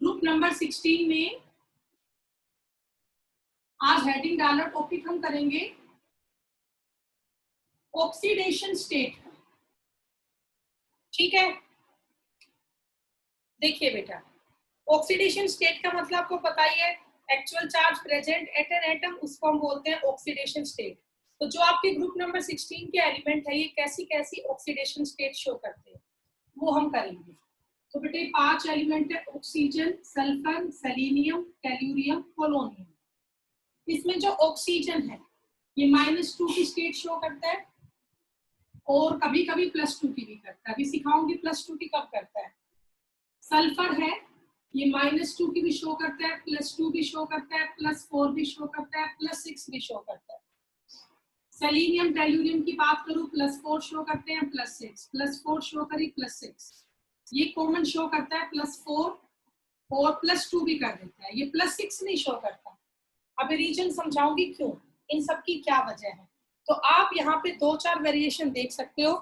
Group number 16 में आज heading डाला, टॉपिक हम करेंगे ऑक्सीडेशन स्टेट। ठीक है, देखिए बेटा, ऑक्सीडेशन स्टेट का मतलब आपको पता ही है, actual charge present at an atom, उसको हम बोलते हैं ऑक्सीडेशन स्टेट। तो जो आपके ग्रुप नंबर 16 के एलिमेंट है, ये कैसी कैसी ऑक्सीडेशन स्टेट शो करते हैं वो हम करेंगे। तो बेटे 5 एलिमेंट है, oxygen, sulphur, selenium, tellurium, polonium. इसमें जो ऑक्सीजन है ये -2 की स्टेट शो करता है और कभी कभी +2 की भी करता है। अभी सिखाऊंगी +2 की कब करता है। सल्फर है, ये -2 की भी शो करता है, +2 भी शो करता है, +4 भी शो करता है, +6 भी शो करता है। सेलेनियम टेलुरियम की बात करूं, +4 शो करते हैं, +6, +4 शो करी, +6, ये कॉमन शो करता है +4 और +2 भी कर देता है, ये +6 नहीं शो करता। अब रीजन समझाऊंगी क्यों, इन सब की क्या वजह है। तो आप यहाँ पे 2-4 वेरिएशन देख सकते हो।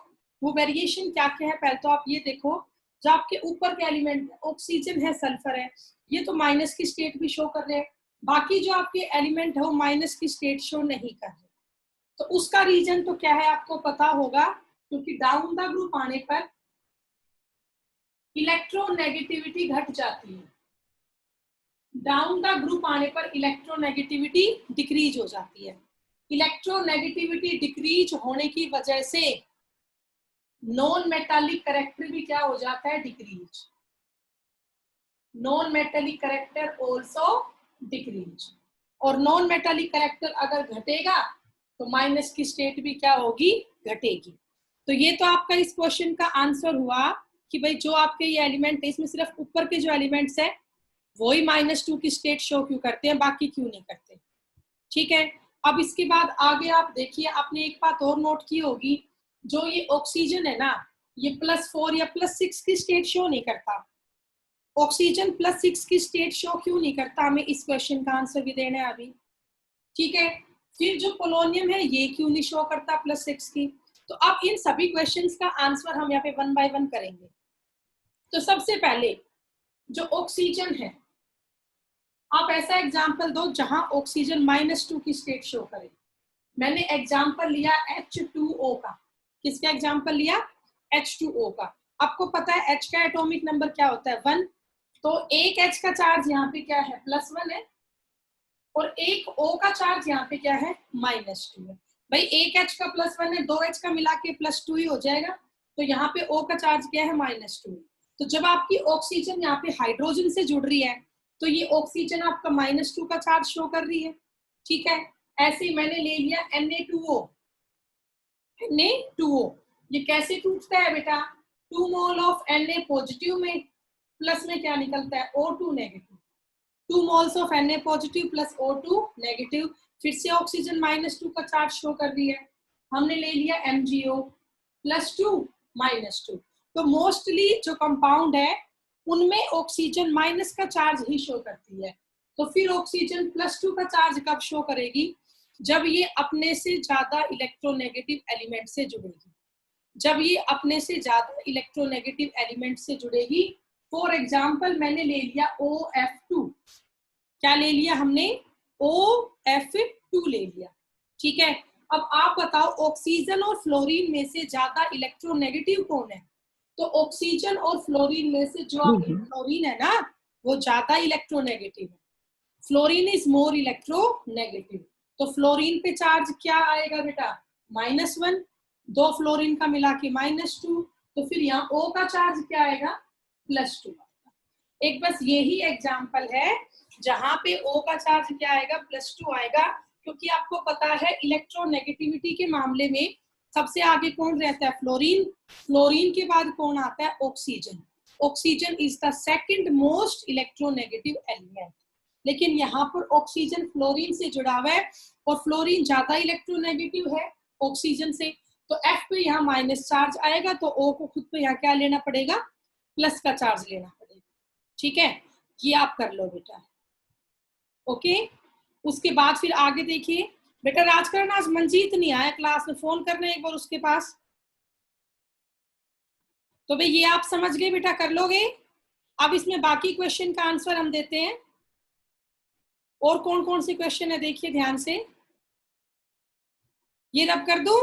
वो वेरिएशन क्या क्या है, पहले तो आप ये देखो, जो आपके ऊपर के एलिमेंट ऑक्सीजन है, सल्फर है, ये तो माइनस की स्टेट भी शो कर रहे हैं। बाकी जो आपके एलिमेंट है वो माइनस की स्टेट शो नहीं कर रहे। तो उसका रीजन तो क्या है आपको पता होगा, क्योंकि डाउन द ग्रुप आने पर इलेक्ट्रोनेगेटिविटी घट जाती है। डाउन द ग्रुप आने पर इलेक्ट्रोनेगेटिविटी डिक्रीज हो जाती है। इलेक्ट्रोनेगेटिविटी डिक्रीज होने की वजह से नॉन मेटालिक कैरेक्टर भी क्या हो जाता है, decrease. Non metallic character also decrease. और नॉन मेटालिक कैरेक्टर अगर घटेगा तो माइनस की स्टेट भी क्या होगी, घटेगी। तो ये तो आपका इस क्वेश्चन का आंसर हुआ कि भाई जो आपके ये एलिमेंट है, इसमें सिर्फ ऊपर के जो एलिमेंट्स है वही -2 की स्टेट शो क्यों करते हैं, बाकी क्यों नहीं करते। ठीक है, अब इसके बाद आगे आप देखिए, आपने एक बात और नोट की होगी, जो ये ऑक्सीजन है ना, ये +4 या +6 की स्टेट शो नहीं करता। ऑक्सीजन +6 की स्टेट शो क्यों नहीं करता, हमें इस क्वेश्चन का आंसर भी देना है अभी। ठीक है, फिर जो पोलोनियम है ये क्यों नहीं शो करता +6 की। तो अब इन सभी क्वेश्चंस का आंसर हम यहाँ पे 1 बाय 1 करेंगे। तो सबसे पहले जो ऑक्सीजन है, आप ऐसा एग्जाम्पल दो जहां ऑक्सीजन -2 की स्टेट शो करे। मैंने एग्जाम्पल लिया H2O का। किसका एग्जाम्पल लिया, H2O का। आपको पता है H का एटॉमिक नंबर क्या होता है, 1। तो एक H का चार्ज यहाँ पे क्या है, +1 है, और एक O का चार्ज यहाँ पे क्या है, -2 है। भाई एक H का +1 है, 2 H का मिला के +2 ही हो जाएगा। तो यहाँ पे O का चार्ज क्या है, -2। तो जब आपकी ऑक्सीजन यहाँ पे हाइड्रोजन से जुड़ रही है तो ये ऑक्सीजन आपका -2 का चार्ज शो कर रही है। ठीक है, ऐसे ही मैंने ले लिया Na2O। Na2O ये कैसे टूटता है बेटा, 2 मोल ऑफ Na पॉजिटिव में, प्लस में क्या निकलता है, O2 negative. 2 moles of Na positive plus O2 negative. फिर से ऑक्सीजन -2 का चार्ज शो कर रही है। हमने ले लिया MgO +2 -2। तो मोस्टली जो कंपाउंड है उनमें ऑक्सीजन माइनस का चार्ज ही शो करती है। तो फिर ऑक्सीजन +2 का चार्ज कब शो करेगी, जब ये अपने से ज्यादा इलेक्ट्रोनेगेटिव एलिमेंट से जुड़ेगी। जब ये अपने से ज्यादा इलेक्ट्रोनेगेटिव एलिमेंट से जुड़ेगी, फॉर एग्जाम्पल मैंने ले लिया OF2। क्या ले लिया हमने, OF2 ले लिया। ठीक है, अब आप बताओ ऑक्सीजन और फ्लोरीन में से ज्यादा इलेक्ट्रोनेगेटिव कौन है। तो ऑक्सीजन और फ्लोरीन में से जो आपकी फ्लोरीन है ना, वो ज्यादा इलेक्ट्रोनेगेटिव है। Fluorine is more electronegative. तो फ्लोरीन पे चार्ज क्या आएगा बेटा, -1। 2 फ्लोरीन का मिला के -2। तो फिर यहाँ O का चार्ज क्या आएगा, +2। एक बस यही एग्जाम्पल है जहां पे O का चार्ज क्या आएगा, +2 आएगा। क्योंकि आपको पता है इलेक्ट्रोनेगेटिविटी के मामले में सबसे आगे कौन रहता है, फ्लोरीन। फ्लोरीन के बाद कौन आता है, oxygen. Oxygen is the second most electronegative element. लेकिन यहाँ पर ऑक्सीजन फ्लोरीन से जुड़ा हुआ है और फ्लोरीन ज्यादा इलेक्ट्रोनेगेटिव है ऑक्सीजन से। तो F पे यहाँ माइनस चार्ज आएगा, तो O को खुद पे यहाँ क्या लेना पड़ेगा, प्लस का चार्ज लेना पड़ेगा। ठीक है, ये आप कर लो बेटा। ओके, उसके बाद फिर आगे देखिए बेटा, राजकरण आज मंजीत नहीं आया क्लास में, फोन करना एक बार उसके पास। तो भाई ये आप समझ गए बेटा, कर लोगे। अब इसमें बाकी क्वेश्चन का आंसर हम देते हैं। और कौन कौन से क्वेश्चन है देखिए ध्यान से, ये रब कर दूं?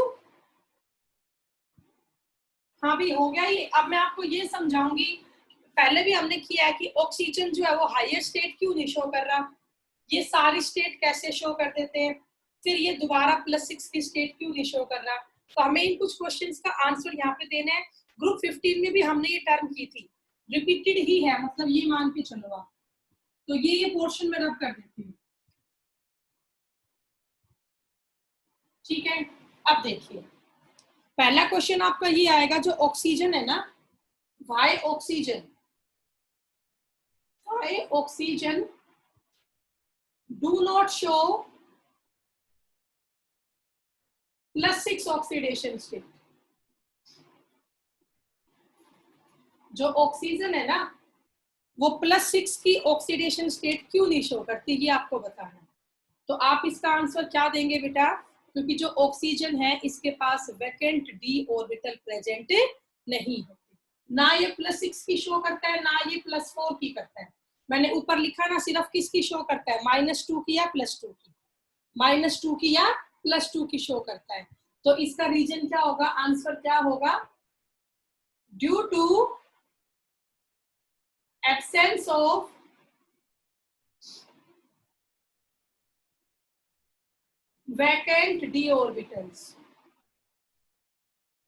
हाँ भी हो गया ये। अब मैं आपको ये समझाऊंगी, पहले भी हमने किया है कि ऑक्सीजन जो है वो हायर स्टेट क्यों नहीं शो कर रहा, ये सारी स्टेट कैसे शो कर देते हैं, फिर ये दोबारा +6 की स्टेट क्यों नहीं शो कर रहा। तो हमें इन कुछ क्वेश्चंस का आंसर यहाँ पे देना है। ग्रुप 15 में भी हमने ये टर्म की थी, रिपीटेड ही है, मतलब ये मान के चलो आप। तो ये पोर्शन में रब कर देती हूँ, ठीक है। अब देखिए पहला क्वेश्चन आपका ये आएगा, जो ऑक्सीजन है ना, why oxygen do not show +6 oxidation state. जो ऑक्सीजन है ना वो +6 की ऑक्सीडेशन स्टेट क्यों नहीं शो करती, ये आपको बताना है। तो आप इसका आंसर क्या देंगे बेटा, क्योंकि जो ऑक्सीजन है इसके पास वैकेंट d ऑर्बिटल प्रेजेंट नहीं होती, ना ये +6 की शो करता है ना ये +4 की करता है। मैंने ऊपर लिखा ना, सिर्फ किसकी शो करता है, -2 की या +2 की, -2 की या +2 की शो करता है। तो इसका रीजन क्या होगा, आंसर क्या होगा, due to absence of vacant d orbitals,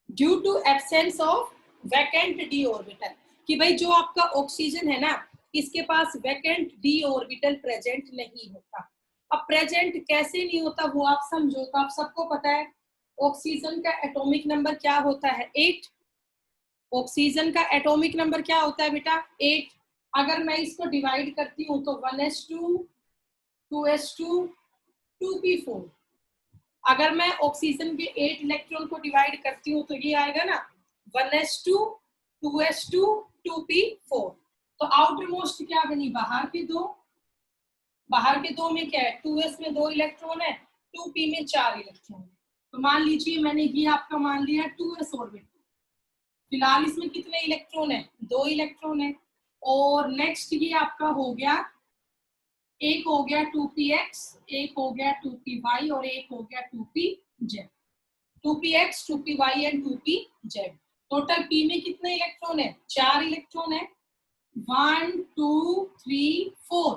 due to absence of vacant d orbital, कि भाई जो आपका ऑक्सीजन है ना इसके पास वैकेंट d ऑर्बिटल प्रेजेंट नहीं होता। अब प्रेजेंट कैसे नहीं होता वो आप समझो, तो आप सबको पता है ऑक्सीजन का एटॉमिक नंबर क्या होता है, 8। ऑक्सीजन का एटॉमिक नंबर क्या होता है बेटा, 8। अगर मैं इसको डिवाइड करती हूँ तो 1s2 2s2 2p4। अगर मैं ऑक्सीजन के 8 इलेक्ट्रॉन को डिवाइड करती हूँ तो ये आएगा ना 1s2 2s2 2p4। तो आउटर मोस्ट क्या बनी, बाहर के दो, बाहर के दो में क्या है, 2s में 2 इलेक्ट्रॉन है, 2p में 4 इलेक्ट्रॉन है। तो मान लीजिए मैंने ये आपका मान लिया 2s ऑर्बिटल, फिलहाल इसमें कितने इलेक्ट्रॉन है, 2 इलेक्ट्रॉन है। और नेक्स्ट ये आपका हो गया, एक हो गया 2px, एक हो गया 2py और एक हो गया 2pz। 2px 2py and 2pz। Total p में कितने इलेक्ट्रॉन है, 4 इलेक्ट्रॉन है, 1 2 3 4।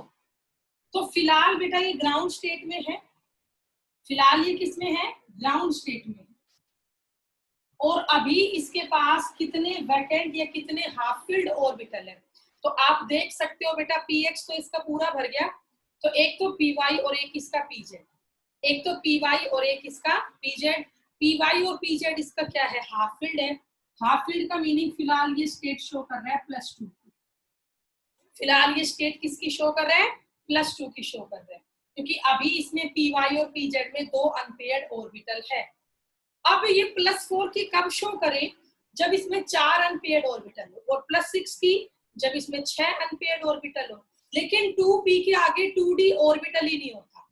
तो फिलहाल बेटा ये ग्राउंड स्टेट में है, फिलहाल ये किस में है, ग्राउंड स्टेट में। और अभी इसके पास कितने वैकेंट या कितने हाफ फिल्ड ऑर्बिटल है, तो आप देख सकते हो बेटा px तो इसका पूरा भर गया, तो एक तो py और एक इसका pz, एक तो py और एक इसका pz। py और pz इसका क्या है, हाफ फील्ड है। हाफ फील्ड का मीनिंग फिलहाल ये स्टेट शो कर रहा है +2, फिलहाल ये स्टेट किसकी शो कर रहा है, +2 की शो कर रहा है, क्योंकि अभी इसमें py और pz में 2 अनपेयर्ड ऑर्बिटल है। अब ये +4 की कब शो करें, जब इसमें 4 अनपेयर्ड ऑर्बिटल हो, और +6 की जब इसमें 6 अनपेयर्ड ऑर्बिटल हो। लेकिन 2p के आगे 2d ऑर्बिटल ही नहीं होता,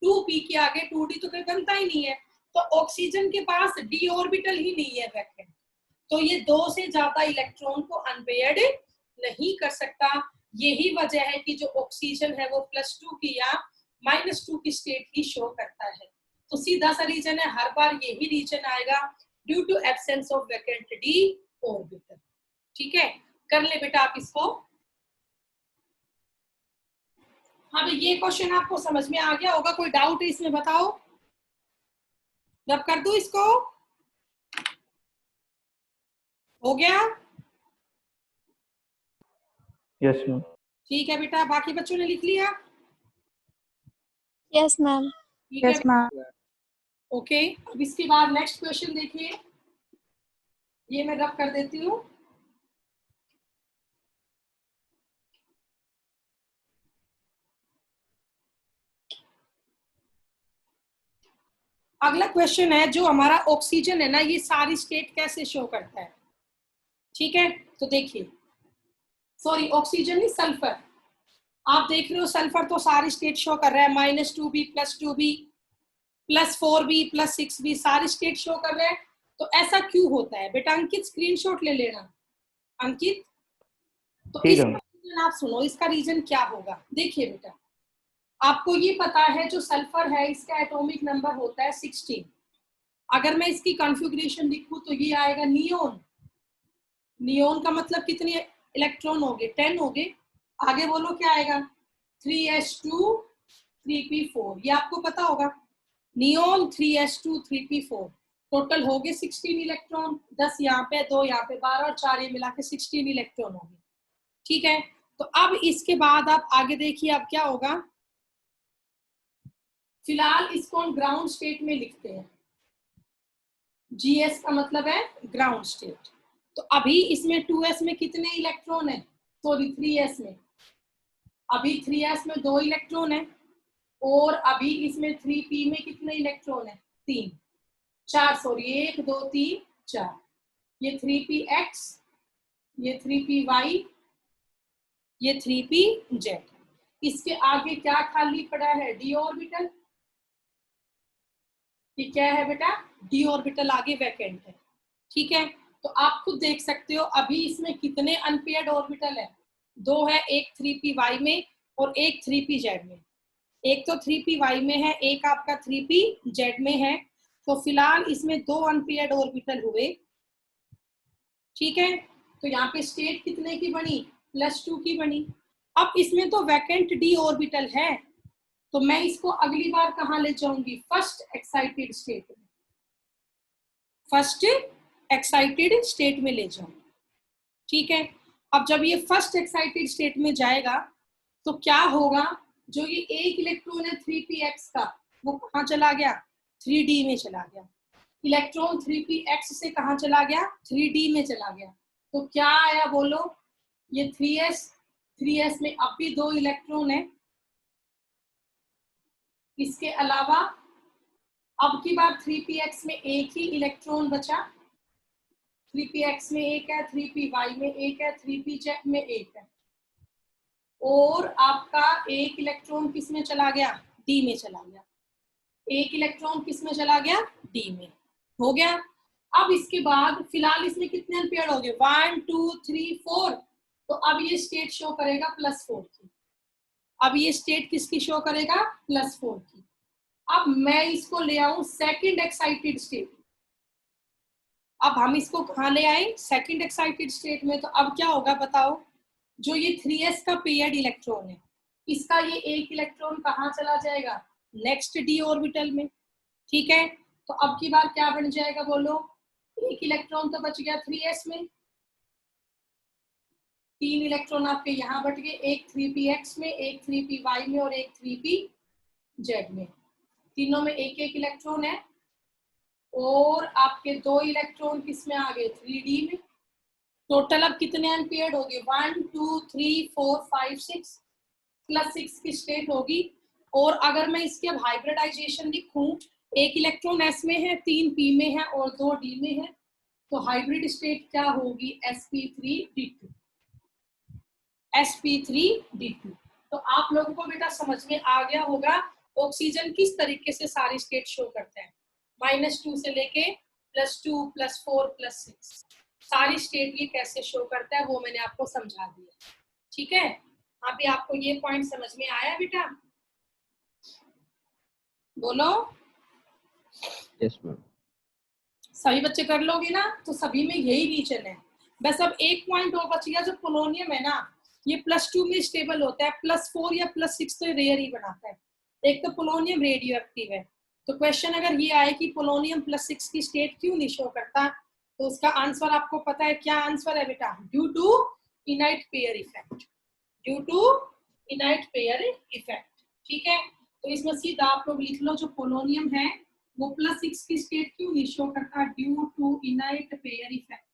2p के आगे 2d तो कोई बनता ही नहीं है। तो ऑक्सीजन के पास d ऑर्बिटल ही नहीं है वैकेंट, तो ये 2 से ज्यादा इलेक्ट्रॉन को अनपेयर्ड नहीं कर सकता। यही वजह है कि जो ऑक्सीजन है वो +2 की या -2 की स्टेट ही शो करता है। तो सीधा सा रीजन है, हर बार यही रीजन आएगा, due to absence of vacant d orbital. ठीक है, कर ले बेटा आप इसको। हाँ तो ये क्वेश्चन आपको समझ में आ गया होगा, कोई डाउट है इसमें बताओ, रब कर दूं इसको, हो गया? Yes ma'am. ठीक है बेटा, बाकी बच्चों ने लिख लिया? Yes ma'am. ठीक है बेटा, ओके। अब इसके बाद नेक्स्ट क्वेश्चन देखिए, ये मैं रब कर देती हूँ। अगला क्वेश्चन है, जो हमारा ऑक्सीजन है ना ये सारी स्टेट कैसे शो करता है, ठीक है। तो देखिए, सॉरी ऑक्सीजन नहीं, सल्फर, आप देख रहे हो सल्फर तो सारी स्टेट शो कर रहा है, -2b +2b +4b +6b सारी स्टेट शो कर रहे हैं। तो ऐसा क्यों होता है बेटा, अंकित स्क्रीनशॉट ले लेना, अंकित तो ठीक इसका है। रीजन आप सुनो, इसका रीजन क्या होगा। देखिए बेटा, आपको ये पता है जो सल्फर है इसका एटॉमिक नंबर होता है 16। अगर मैं इसकी कॉन्फ़िगरेशन लिखूं तो ये आएगा नियोन। नियोन का मतलब कितने इलेक्ट्रॉन हो गए, 10 हो गए। आगे बोलो क्या आएगा, 3s2 3p4, ये आपको पता होगा। नियोन 3s2 3p4, टोटल हो गए 16 इलेक्ट्रॉन। 10 यहाँ पे, 2 यहाँ पे, 12 और 4 ये मिला के 16 इलेक्ट्रॉन हो गए। ठीक है, तो अब इसके बाद आप आगे देखिए अब क्या होगा। फिलहाल इसको हम ग्राउंड स्टेट में लिखते हैं। GS का मतलब है ग्राउंड स्टेट। तो अभी इसमें 2s में कितने इलेक्ट्रॉन है, सॉरी 3s में, अभी 3s में 2 इलेक्ट्रॉन है। और अभी इसमें 3p में कितने इलेक्ट्रॉन है, 3 4 सॉरी 1 2 3 4। ये 3px, ये 3py, ये 3pz। इसके आगे क्या खाली पड़ा है, d ऑर्बिटल। ये क्या है बेटा, d ऑर्बिटल आगे वैकेंट है। ठीक है, तो आप खुद देख सकते हो अभी इसमें कितने अनपेयर्ड ऑर्बिटल है, 2 है, एक 3py में और एक 3pz में। एक तो 3py में है, एक आपका 3pz में है। तो फिलहाल इसमें 2 अनपेयर्ड ऑर्बिटल हुए। ठीक है, तो यहाँ पे स्टेट कितने की बनी, +2 की बनी। अब इसमें तो वैकेंट d ऑर्बिटल है, तो मैं इसको अगली बार कहाँ ले जाऊंगी, फर्स्ट एक्साइटेड स्टेट में, फर्स्ट एक्साइटेड स्टेट में ले जाऊंगी। ठीक है, अब जब ये फर्स्ट एक्साइटेड स्टेट में जाएगा तो क्या होगा, जो ये एक इलेक्ट्रॉन है 3px का, वो कहाँ चला गया, 3d में चला गया। इलेक्ट्रॉन 3px से कहाँ चला गया, 3d में चला गया। तो क्या आया बोलो, ये 3s में अब भी 2 इलेक्ट्रॉन है। इसके अलावा अब की बार 3px में एक ही इलेक्ट्रॉन बचा, 3px में एक है, 3py में एक है, 3pz में एक है। और आपका एक इलेक्ट्रॉन किस में चला गया, डी में चला गया। एक इलेक्ट्रॉन किस में चला गया, डी में, हो गया। अब इसके बाद फिलहाल इसमें कितने अनपेयर्ड हो गए, 1 2 3 4। तो अब ये स्टेट शो करेगा +4 की। अब ये स्टेट किसकी शो करेगा, +4 की। अब मैं इसको ले आऊं सेकंड एक्साइटेड स्टेट। अब हम इसको कहाँ ले आए, सेकंड एक्साइटेड स्टेट में। तो अब क्या होगा बताओ, जो ये 3s का पेयर्ड इलेक्ट्रॉन है, इसका ये एक इलेक्ट्रॉन कहाँ चला जाएगा, नेक्स्ट d ऑर्बिटल में। ठीक है, तो अब की बार क्या बन जाएगा बोलो, एक इलेक्ट्रॉन तो बच गया 3s में, 3 इलेक्ट्रॉन आपके यहाँ बच गए, एक 3px में, एक 3py में और एक 3pz में। तीनों में एक एक इलेक्ट्रॉन है। और आपके 2 इलेक्ट्रॉन किस में आ गए, 3d में। टोटल अब कितने अनपेयर्ड हो गए, 1 2 3 4 5 6, +6 की स्टेट होगी। और अगर मैं इसके अब हाइब्रिडाइजेशन लिखूं, एक इलेक्ट्रॉन s में है, 3 p में है और 2 d में है, तो हाइब्रिड स्टेट क्या होगी, sp3d2, sp3d2। तो आप लोगों को बेटा समझ में आ गया होगा ऑक्सीजन किस तरीके से सारी स्टेट शो करते हैं, -2 से लेके +2 +4 +6, सारी स्टेट ये कैसे शो करता है वो मैंने आपको समझा दिया। ठीक है, अभी आपको ये पॉइंट समझ में आया बेटा, बोलो। Yes ma'am. सभी बच्चे कर लोगे ना, तो सभी में यही रीजन है। बस अब एक पॉइंट और बच गया, जो पोलोनियम है ना, ये +2 में स्टेबल होता है, +4 या +6 तो रेयर ही बनाता है। एक तो पोलोनियम रेडियो एक्टिव है। तो क्वेश्चन अगर ये आए कि पोलोनियम +6 की स्टेट क्यों नहीं शो करता, तो उसका आंसर आपको पता है, क्या आंसर है बेटा, due to inert pair effect, due to inert pair effect. ठीक है, तो इसमें सीधा आप लोग लिख लो, जो पोलोनियम है वो +6 की स्टेट क्यों नहीं शो करता, due to inert pair effect,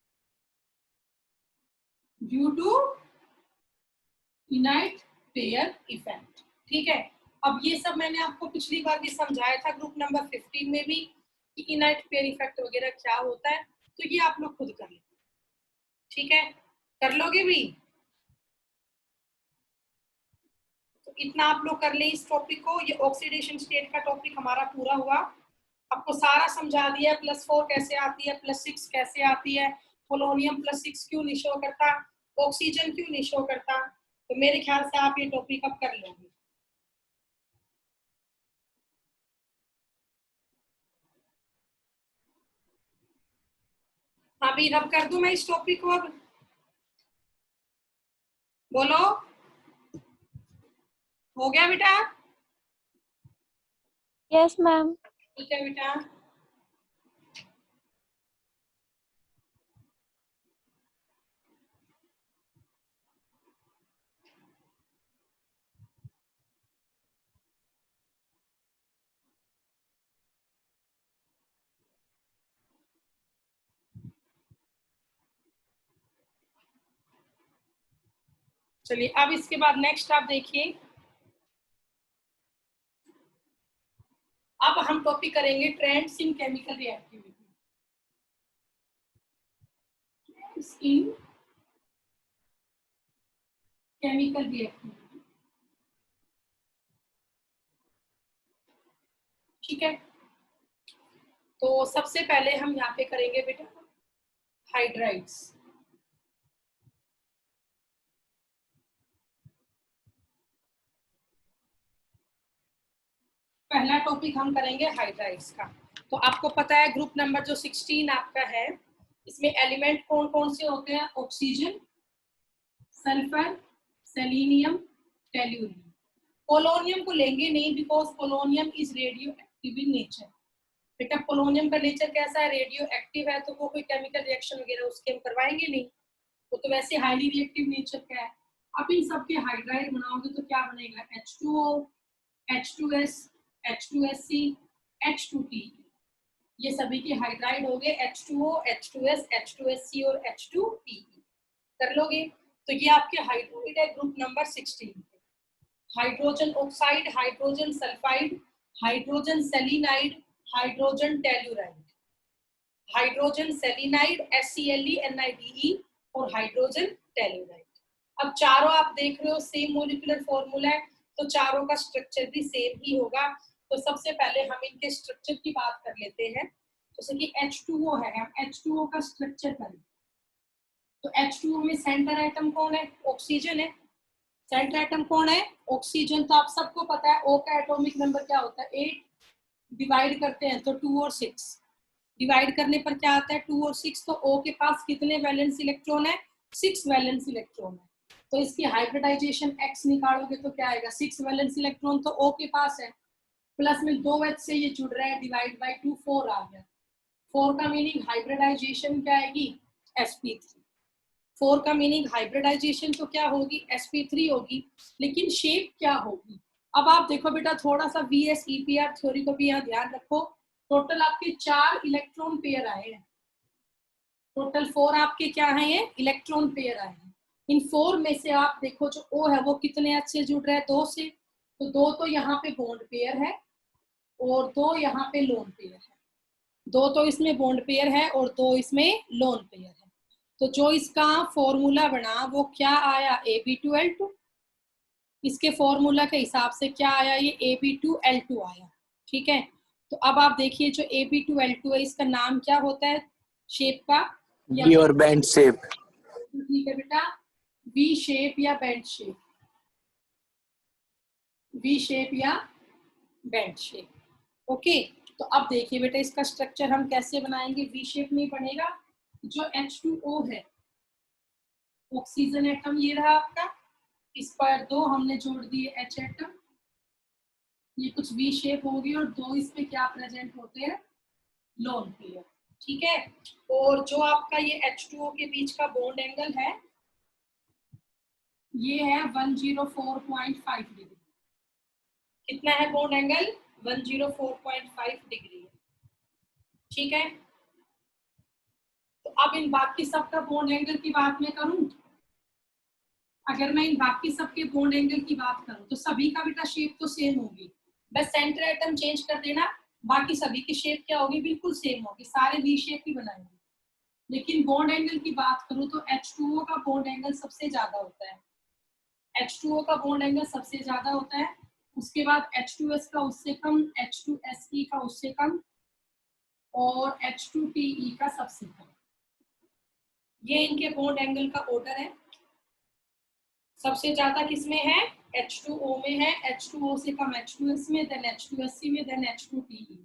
due to inert pair effect. ठीक है, अब ये सब मैंने आपको पिछली बार भी समझाया था ग्रुप नंबर 15 में भी, कि इनाइट पेयर इफेक्ट वगैरह क्या होता है, तो ये आप लोग खुद कर लो। ठीक है, कर लोगे भी, तो इतना आप लोग कर ले इस टॉपिक को। ये ऑक्सीडेशन स्टेट का टॉपिक हमारा पूरा हुआ, आपको सारा समझा दिया, +4 कैसे आती है, +6 कैसे आती है, पोलोनियम +6 क्यों नहीं शो करता, ऑक्सीजन क्यों नहीं शो करता? तो मेरे ख्याल से आप ये टॉपिक अब कर लोगे। अभी रब कर दूं मैं इस टॉपिक को? अब बोलो, हो गया बेटा? Yes ma'am. ठीक है बेटा। चलिए अब इसके बाद नेक्स्ट आप देखिए, अब हम टॉपिक करेंगे trends in chemical reactivity. In chemical reactivity, ठीक है। तो सबसे पहले हम यहाँ पे करेंगे बेटा हाइड्राइड्स। पहला टॉपिक हम करेंगे हाइड्राइड्स का। तो आपको पता है ग्रुप नंबर जो 16 आपका है, इसमें एलिमेंट कौन कौन से होते हैं? Oxygen, sulphur, selenium, tellurium. Polonium को लेंगे नहीं because polonium is radio active in nature. बेटा पोलोनियम का नेचर कैसा है? रेडियो एक्टिव है, तो वो कोई केमिकल रिएक्शन वगैरह उसके हम करवाएंगे नहीं, वो तो वैसे हाईली रिएक्टिव नेचर का है। अब इन सबके हाइड्राइड बनाओगे तो क्या बनेगा? H2O, H2S, H2SC, H2P। ये सभी के हाइड्राइड हो गए H2O, H2S, H2SC और H2P। कर लोगे? तो ये आपके हाइड्राइड है group number 16। Hydrogen oxide, hydrogen sulphide, hydrogen selenide, hydrogen telluride, hydrogen selenide HClE और हाइड्रोजन टेल्यूराइड। अब चारों आप देख रहे हो सेम मोलिकुलर फॉर्मूला है, तो चारों का स्ट्रक्चर भी सेम ही होगा। तो सबसे पहले हम इनके स्ट्रक्चर की बात कर लेते हैं। जैसे कि H2O है, हम H2O का स्ट्रक्चर करें तो H2O में सेंटर एटम कौन है? ऑक्सीजन है। सेंटर एटम कौन है? ऑक्सीजन। तो आप सबको पता है O का एटॉमिक नंबर क्या होता है? 8। डिवाइड करते हैं तो 2 और 6, डिवाइड करने पर क्या आता है? 2 और 6। तो O के पास कितने वैलेंस इलेक्ट्रॉन है? 6 वैलेंस इलेक्ट्रॉन है। तो इसकी हाइब्रिडाइजेशन X निकालोगे तो क्या आएगा? 6 वैलेंस इलेक्ट्रॉन तो O के पास है, प्लस में 2H से ये जुड़ रहा है, डिवाइड बाय 2 4 आ गया। 4 का मीनिंग हाइब्रिडाइजेशन क्या आएगी? sp3। 4 का मीनिंग हाइब्रिडाइजेशन तो क्या होगी? sp3 होगी, लेकिन शेप क्या होगी? अब आप देखो बेटा, थोड़ा सा VSEPR थ्योरी को भी यहाँ ध्यान रखो। टोटल आपके 4 इलेक्ट्रॉन पेयर आए हैं, टोटल 4 आपके क्या है? ये इलेक्ट्रॉन पेयर आए हैं। इन 4 में से आप देखो जो O है वो कितने अच्छे जुड़ रहे हैं? 2 से। तो 2 तो यहाँ पे बॉन्ड पेयर है और 2 यहाँ पे लोन पेयर है। 2 तो इसमें बॉन्ड पेयर है और 2 इसमें लोन पेयर है। तो जो इसका फॉर्मूला बना वो क्या आया? Ab2L2। इसके फॉर्मूला के हिसाब से क्या आया? ये Ab2L2 आया। ठीक है, तो अब आप देखिए जो Ab2L2 है इसका नाम क्या होता है शेप का? वी और बैंड शेप। ठीक है बेटा, वी शेप या बैंड शेप, वी शेप या बैंड शेप। ओके, तो अब देखिए बेटा इसका स्ट्रक्चर हम कैसे बनाएंगे? वी शेप में बनेगा। जो H2O है, ऑक्सीजन एटम ये रहा आपका, इस पर 2 हमने जोड़ दिए H एटम, ये कुछ वी शेप होगी और 2 इसमें क्या प्रेजेंट होते हैं? Lone pair. ठीक है, और जो आपका ये H2O के बीच का बॉन्ड एंगल है ये है 104.5 डिग्री। कितना है बॉन्ड एंगल? 104.5 डिग्री है। ठीक है, तो अब इन बाकी सबका बॉन्ड एंगल की बात मैं करूं, अगर मैं इन बाकी सबके बॉन्ड एंगल की बात करूं तो सभी का बेटा शेप तो सेम होगी, बस सेंटर एटम चेंज कर देना, बाकी सभी की शेप क्या होगी? बिल्कुल सेम होगी, सारे वी शेप ही बनाएंगे। लेकिन बॉन्ड एंगल की बात करूं तो H2O का बॉन्ड एंगल सबसे ज्यादा होता है। H2O का बॉन्ड एंगल सबसे ज्यादा होता है, उसके बाद H2S का उससे कम, H2SE का उससे कम और H2PE का सबसे कम। ये इनके बॉन्ड एंगल का ऑर्डर है। सबसे ज्यादा किसमें है, H2O में है, H2O से कम H2S में, देन H2SC में, देन H2TE।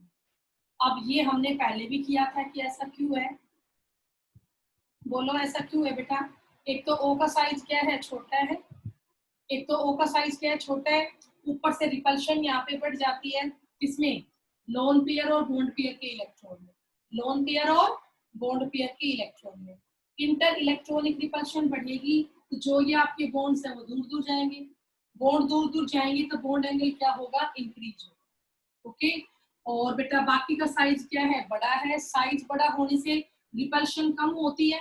अब ये हमने पहले भी किया था कि ऐसा क्यों है, बोलो ऐसा क्यों है बेटा। एक तो O का साइज क्या है, छोटा है, एक तो O का साइज क्या है, छोटा है, ऊपर से रिपल्शन यहाँ पे बढ़ जाती है किसमें, लोन पेयर और बॉन्ड पेयर के इलेक्ट्रॉन में, लोन पेयर और बॉन्ड पेयर के इलेक्ट्रॉन में इंटर इलेक्ट्रॉनिक रिपल्शन बढ़ेगी तो जो ये आपके बॉन्ड्स है वो दूर दूर जाएंगे, बॉन्ड दूर दूर जाएंगे तो बॉन्ड एंगल क्या होगा, इंक्रीज होगा। ओके, और बेटा बाकी का साइज क्या है, बड़ा है, साइज बड़ा होने से रिपल्शन कम होती है,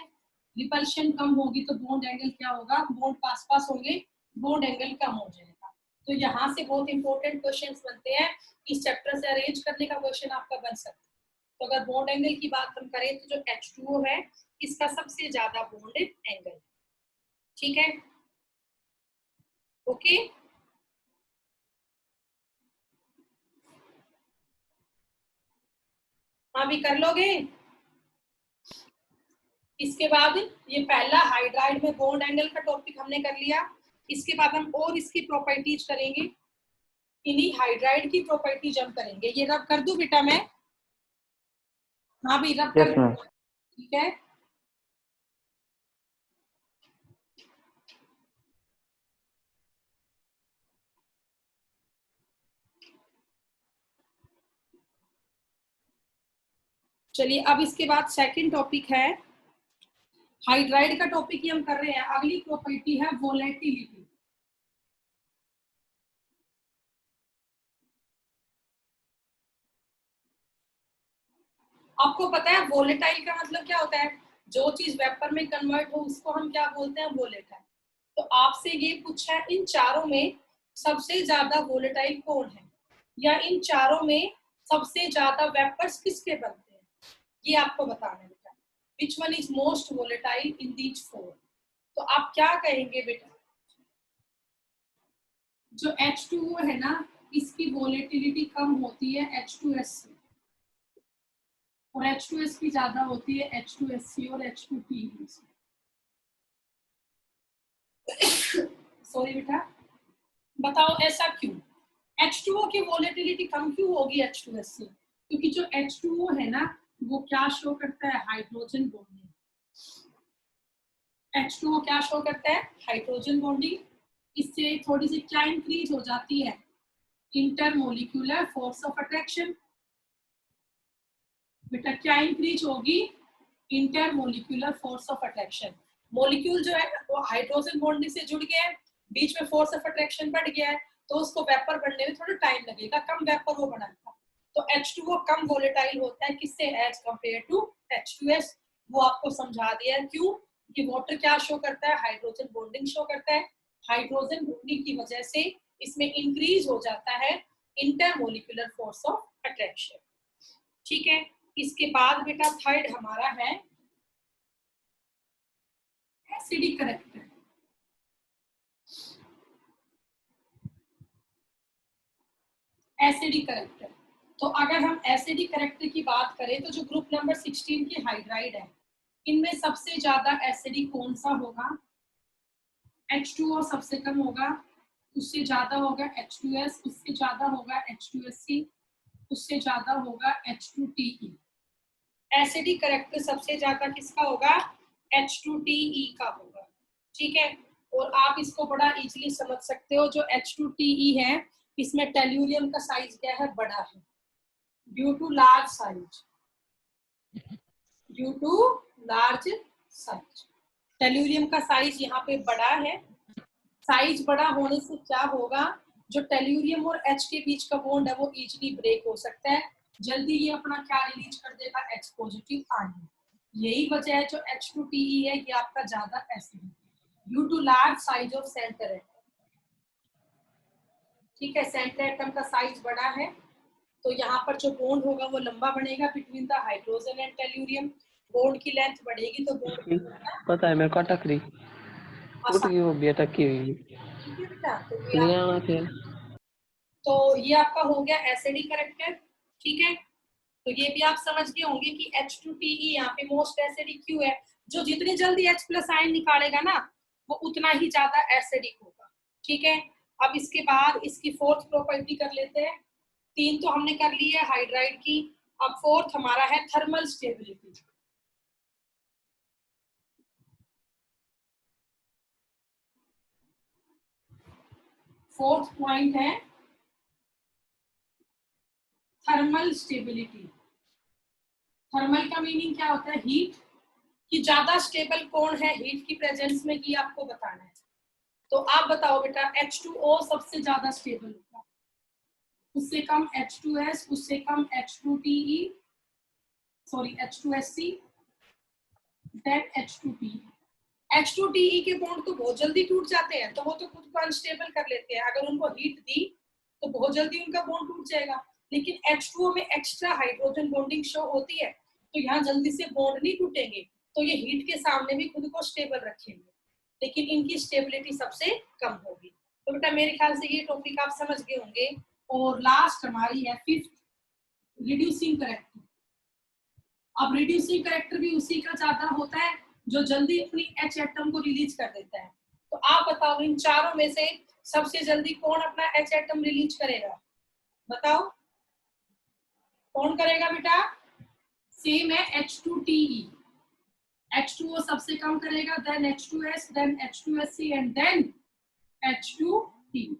रिपल्शन कम होगी तो बॉन्ड एंगल क्या होगा, बॉन्ड पास पास होंगे, बॉन्ड एंगल कम हो जाएगा। तो यहाँ से बहुत इंपॉर्टेंट क्वेश्चंस बनते हैं, इस चैप्टर से अरेंज करने का क्वेश्चन आपका बन सकता है। तो अगर बॉन्ड एंगल की बात हम करें तो जो H2O है इसका सबसे ज्यादा बॉन्ड एंगल, ठीक है, ओके। हाँ भी कर लोगे। इसके बाद ये पहला हाइड्राइड में बॉन्ड एंगल का टॉपिक हमने कर लिया, इसके बाद हम और इसकी प्रॉपर्टीज करेंगे, इन्हीं हाइड्राइड की प्रॉपर्टीज हम करेंगे। ये रब कर दूं बेटा मैं, हाँ भी रब कर, ठीक है। चलिए अब इसके बाद सेकंड टॉपिक है, हाइड्राइड का टॉपिक ही हम कर रहे हैं। अगली प्रॉपर्टी है वोलेटिलिटी। आपको पता है वोलेटाइल का मतलब क्या होता है, जो चीज वेपर में कन्वर्ट हो उसको हम क्या बोलते हैं, वोलेटाइल। तो आपसे ये पूछा है इन चारों में सबसे ज्यादा वोलेटाइल कौन है, या इन चारों में सबसे ज्यादा वेपर्स किसके बनते हैं, ये आपको बताना है बेटा। Which one is most volatile in these four. तो आप क्या कहेंगे बेटा, जो H2O है ना इसकी वोलेटिलिटी कम होती है H2S से, और H2S की ज्यादा होती है H2SC और H2TE से। सॉरी बेटा, बताओ ऐसा क्यों, H2O की वोलेटिलिटी कम क्यों होगी H2S से, क्योंकि जो H2O है ना वो क्या शो करता है, हाइड्रोजन बॉन्डिंग। H2O क्या शो करता है, हाइड्रोजन बॉन्डिंग। इससे थोड़ी सी क्या इंक्रीज हो जाती है, इंटरमोलिक्यूलर फोर्स ऑफ अट्रैक्शन। बेटा क्या इंक्रीज होगी, intermolecular force of attraction. Molecule जो है वो हाइड्रोजन बॉन्डिंग से जुड़ गया है, बीच में फोर्स ऑफ अट्रैक्शन बढ़ गया है, तो उसको वेपर बनने में थोड़ा टाइम लगेगा, कम वेपर वो बनाएगा। तो H2O कम वोलेटाइल होता है किससे, एज कंपेयर टू H2S। वो आपको समझा दिया है क्यों, कि वाटर क्या शो करता है, हाइड्रोजन बॉन्डिंग शो करता है, हाइड्रोजन बॉन्डिंग की वजह से इसमें इंक्रीज हो जाता है इंटरमोलिक्यूलर फोर्स ऑफ अट्रैक्शन, ठीक है। इसके बाद बेटा थर्ड हमारा है एसिडिक करेक्टर। एसिडिक करेक्टर, तो अगर हम एसिडिक करेक्टर की बात करें तो जो ग्रुप नंबर 16 की हाइड्राइड है इनमें सबसे ज्यादा एसिडिक कौन सा होगा, H2O सबसे कम होगा, उससे ज्यादा होगा H2S, उससे ज्यादा होगा H2SC, उससे ज्यादा होगा H2TE। एसिडिक करेक्टर सबसे ज्यादा किसका होगा, H2TE का होगा, ठीक है। और आप इसको बड़ा इजीली समझ सकते हो, जो H2TE है इसमें टेल्यूरियम का साइज क्या है, बड़ा है, due to large size, due to large size. Tellurium का साइज यहाँ पे बड़ा है, साइज बड़ा होने से क्या होगा, जो टेल्यूरियम और H के बीच का बॉन्ड है वो इजीली ब्रेक हो सकता है, जल्दी ये अपना क्या रिलीज कर देगा, H पॉजिटिव आयन। यही वजह है जो H2TE है ये आपका ज्यादा एसिड है, due to large size of center atom, ठीक है। सेंटर एटम का साइज बड़ा है तो यहाँ पर जो बॉन्ड होगा वो लंबा बनेगा between the hydrogen and tellurium, bond की लेंथ बढ़ेगी तो बॉन्ड पता है मेरे को अटक रही, उठ गई वो भी अटकी हुई, ठीक है बेटा। तो ये ले आना फिर। तो ये आपका हो गया एसिडिक करेक्टर, ठीक है। तो ये भी आप समझ गए होंगे कि H2TE यहाँ पे मोस्ट एसिडिक क्यों है, जो जितनी जल्दी H+ आयन निकालेगा ना वो उतना ही ज्यादा एसिडिक होगा, ठीक है, अब इसके बाद इसकी फोर्थ प्रॉपर्टी कर लेते हैं। 3 तो हमने कर ली है हाइड्राइड की, अब फोर्थ हमारा है थर्मल स्टेबिलिटी। फोर्थ पॉइंट है थर्मल स्टेबिलिटी। थर्मल का मीनिंग क्या होता है? हीट। कि ज्यादा स्टेबल कौन है हीट की प्रेजेंस में, ये आपको बताना है। तो आप बताओ बेटा, H2O सबसे ज्यादा स्टेबल होगा, उससे कम H2S, उससे कम H2TE, sorry H2SC, then H2PE। H2TE के बॉन्ड तो बहुत जल्दी टूट जाते हैं, तो वो तो खुद को अनस्टेबल कर लेते हैं। अगर उनको हीट दी तो बहुत जल्दी उनका बॉन्ड टूट जाएगा। लेकिन H2O में एक्स्ट्रा हाइड्रोजन बॉन्डिंग शो होती है, तो यहाँ जल्दी से बॉन्ड नहीं टूटेंगे, तो ये हीट के सामने भी खुद को स्टेबल रखेंगे, लेकिन इनकी स्टेबिलिटी सबसे कम होगी। तो बेटा मेरे ख्याल से ये टॉपिक आप समझ गए होंगे। और लास्ट हमारी है फिफ्थ, रिड्यूसिंग करेक्टर। अब रिड्यूसिंग करेक्टर भी उसी का ज्यादा होता है जो जल्दी अपनी H एटम को रिलीज कर देता है। तो आप बताओ इन चारों में से सबसे जल्दी कौन अपना H एटम रिलीज करेगा? बताओ कौन करेगा बेटा? सेम है H2TE। H2O सबसे कम करेगा, then H2S, then H2SC and then H2TE।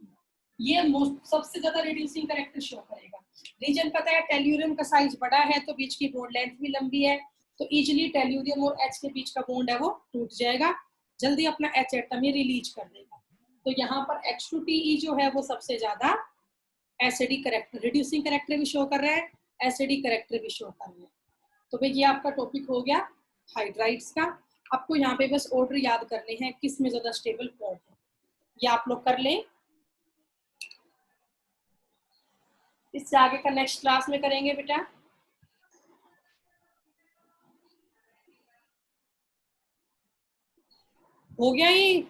ये सबसे ज्यादा रिड्यूसिंग करेक्टर शो करेगा। रीजन पता है, टेल्यूरियम का साइज बड़ा है तो बीच की बॉन्ड लेंथ भी लंबी है, तो इजीली टेल्यूरियम और H के बीच का बॉन्ड है वो टूट जाएगा, जल्दी अपना H एटम ही रिलीज कर देगा। तो यहाँ पर H2TE जो है वो सबसे ज्यादा एसिडिक करेक्टर, रिड्यूसिंग करेक्टर भी शो कर रहा है, एसिडिक करेक्टर भी शो कर रहा है। तो भाई ये आपका टॉपिक हो गया हाइड्राइड्स का। आपको यहाँ पे बस ऑर्डर याद करने हैं किस में ज्यादा स्टेबल कौन है, ये आप लोग कर लें। इससे आगे का नेक्स्ट क्लास में करेंगे बेटा। हो गया ये?